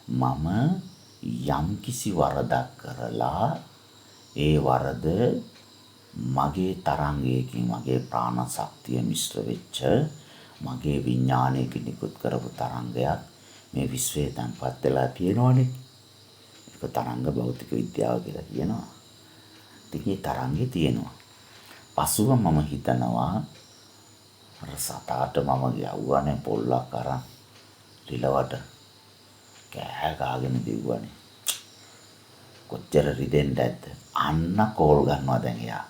මම යම්කිසි වරදක් කරලා ඒ වරද මගේ තරංගයකින් මගේ ප්‍රාණ ශක්තිය මිශ්‍ර වෙච්ච මගේ විඥානයකින් නිකුත් කරපු තරංගයක් මේ විශ්වයේ තැන්පත් වෙලා තියෙනවනේ. ඒක තරංග භෞතික විද්‍යාව කියලා කියනවා. ඉතින් මේ තරංගේ තියෙනවා. පසුව මම හිතනවා අර සතාට මම යවුවානේ පොල්ලක් අරන් රිලවට කෑ ගාගෙන දිව්වනේ. කොච්චර රිදෙන්නද? අන්න කෝල් ගන්නවා දැන් එයා.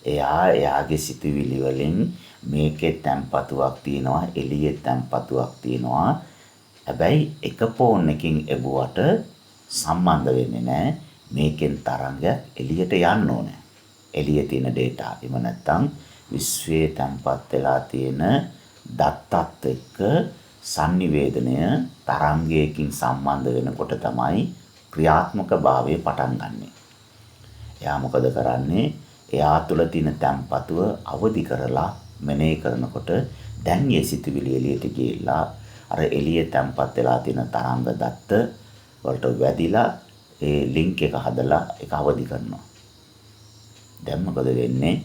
එයාගේ සිතුවිලි වලින් මේකේ තැම්පතුවක් තියෙනවා, එළියේ තැම්පතුවක් තියෙනවා. හැබැයි එක ෆෝන් එකකින් එබුවට සම්බන්ධ වෙන්නේ නැහැ. මේකෙන් තරංගයක් එළියට යන්න ඕනේ. එළියේ තියෙන data. එහෙම නැත්නම් විශ්වයේ තැම්පත් වෙලා තියෙන දත්තත් එක්ක sannivedanaය තරංගයකින් සම්බන්ධ වෙනකොට තමයි ක්‍රියාත්මක භාවය පටන් ගන්නෙ. එයා මොකද කරන්නේ? එයා තුළ තියෙන තැම්පතුව අවදි කරලා මෙනෙහි කරනකොට දැන් මේ සිතුවිලි එළියට ගිහිල්ලා අර එළියේ තැම්පත් වෙලා තියෙන තරංග දත්ත වලට වැදිලා ඒ ලින්ක් එක හදලා ඒක අවදි කරනවා. දැන් මොකද වෙන්නේ?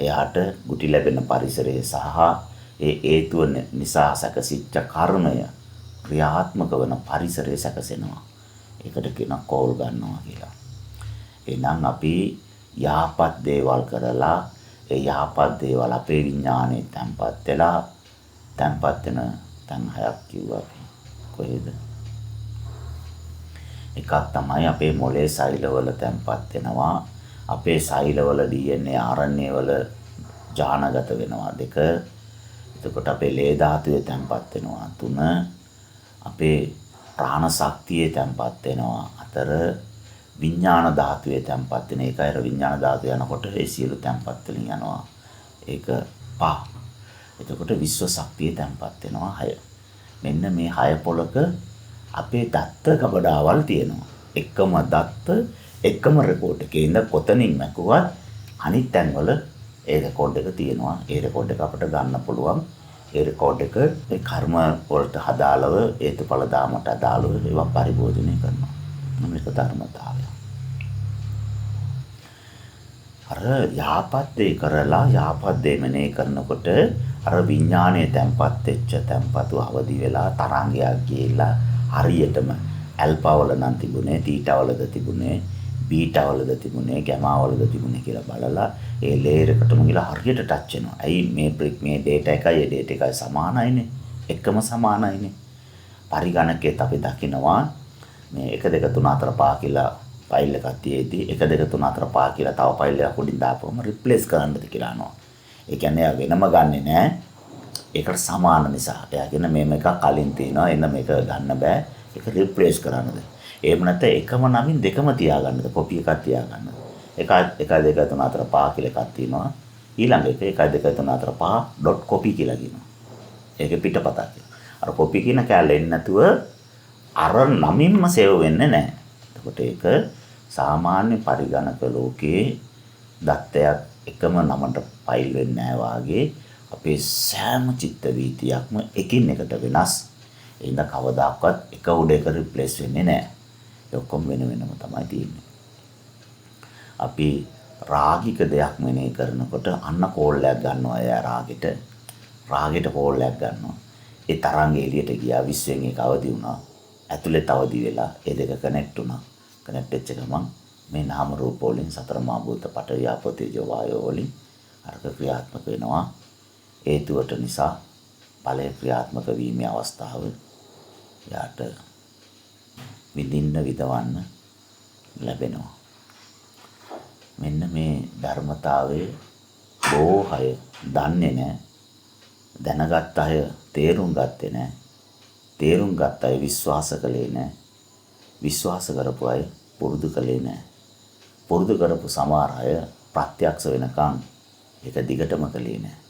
එයාට ගුටි ලැබෙන පරිසරය සහ ඒ හේතුව නිසා සැකසිච්ච කර්මය ක්‍රියාත්මක වන පරිසරය සැකසෙනවා. ඒකට කියන කෝල් ගන්නවා කියලා. එහෙනම් අපි යහපත් දේවල් කරලා ඒ යහපත් දේවල් අපේ විඥානයේ තැම්පත් වෙලා තැම්පත් වෙන තැන් හයක් කිව්වා අපි. කොහෙද? එකක් තමයි අපේ මොළේ සෛලවල තැම්පත් වෙනවා. අපේ සෛලවල DNA RNA වල ජානගත වෙනවා. 2. එතකොට අපේ ලේ ධාතුවේ තැම්පත් වෙනවා. 3. අපේ ප්‍රාණ ශක්තියේ තැම්පත් වෙනවා. 4. විඥාන ධාතුවේ තැම්පත් වෙන එකයි. අර විඥාන ධාතුව යනකොට ඒ සියලු තැම්පත් වලින් යනවා. ඒක 5. එතකොට විශ්ව ශක්තියේ තැම්පත් වෙනවා 6. මෙන්න මේ 6 පොලක අපේ දත්ත ගබඩාවල් තියෙනවා. එකම දත්ත එකම රෙකෝඩ් එකේ ඉඳ කොතනින් මැකුවත් අනිත් තැන්වල ඒ රෙකෝඩ් එක තියෙනවා. ඒ රෙකෝඩ් එක අපිට ගන්න පුළුවන්. ඒ රෙකෝඩ් එක ඒ කර්ම වලට අදාළව හේතුඵල දාමට අදාළව ඒවා පරිභෝජනය කරනවා. මේක ධර්මතාවය. අර යහපත් දේ කරලා යහපත් දේ මෙනෙහි කරනකොට අර විඥානයේ තැම්පත් වෙච්ච තැම්පතු අවදි වෙලා තරංගයක් ගිහිල්ලා හරියටම ඇල්ෆා වල නම් තිබුණේ, තීටා වලද තිබුණේ, බීටා වලද තිබුණේ, ගැමා වලද තිබුණේ කියලා බලලා ඒ ලේයර් එකටම ගිහලා හරියට ටච් වෙනවා. ඇයි මේ data එකයි ඒ data එකයි සමානයිනේ. එකම සමානයිනේ. පරිගණකයේත් අපි දකිනවා මේ 1 2 3 4 5 කියලා ෆයිල් එකක් තියේදී 1 2 3 4 5 කියලා තව ෆයිල් එකක් උඩින් දාපුවම රිප්ලේස් කරන්නද කියලා අහනවා. ඒ කියන්නේ එයා වෙනම ගන්නෙ නෑ. ඒකට සමාන නිසා. එයා කියන මේක කලින් තියෙනවා. එන්න මේක ගන්න බෑ. ඒක රිප්ලේස් කරන්නද. එහෙම නැත්නම් එකම නමින් දෙකම තියාගන්නද. කොපි එකක් තියාගන්නද. 1 2 3 4 5 කියලා එකක් තියෙනවා. ඊළඟ එක 1 2 3 4 5 ඩොට් කොපි කියලා කියනවා. ඒකේ පිටපතක් කියලා. අර කොපි කියන කැලේ එන්නේ නැතුව අර නමින්ම සේව් වෙන්නේ නැහැ. එතකොට ඒක සාමාන්‍ය පරිගණක ලෝකයේ දත්තයක් එකම නමට ෆයිල් වෙන්නේ නැහැ වාගේ අපේ සෑම චිත්ත වීතියක්ම එකින් එකට වෙනස්. ඒ හින්දා කවදාකවත් එක උඩ එක රිප්ලේස් වෙන්නේ නැහැ. ඒ ඔක්කොම වෙන වෙනම තමයි තියෙන්නේ. අපි රාගික දෙයක් මෙනෙහි කරනකොට අන්න කෝල් එකක් ගන්නවා. එයා රාගෙට කෝල් එකක් ගන්නවා. ඒ තරංගය එළියට ගියා. විශ්වෙන් ඒක අවදි වුණා. ඇතුළේ අවදි වෙලා ඒ දෙක කනෙක්ට් වුණා. කනෙක්ට් වෙච්ච ගමන් මේ නාම රූප වලින් සතර මහා භූත පඨවි ආපෝ තේජෝ වායෝ වලින් අර්ථ ක්‍රියාත්මක වෙනවා. හේතුවට නිසා ඵලය ක්‍රියාත්මක වීමේ අවස්ථාව යාට විඳින්න විදවන්න ලැබෙනවා. මෙන්න මේ ධර්මතාවයේ බොහෝ අය දන්නේ නැහැ. දැනගත් අය තේරුම් ගත්තේ නැහැ. තේරුම් ගත්ත අය විශ්වාස කළේ නැහැ. විශ්වාස කරපු අය පුරුදු කළේ නැහැ. පුරුදු කරපු සමහර අය ප්‍රත්‍යක්ෂ වෙනකන් ඒක දිගටම කළේ නැහැ.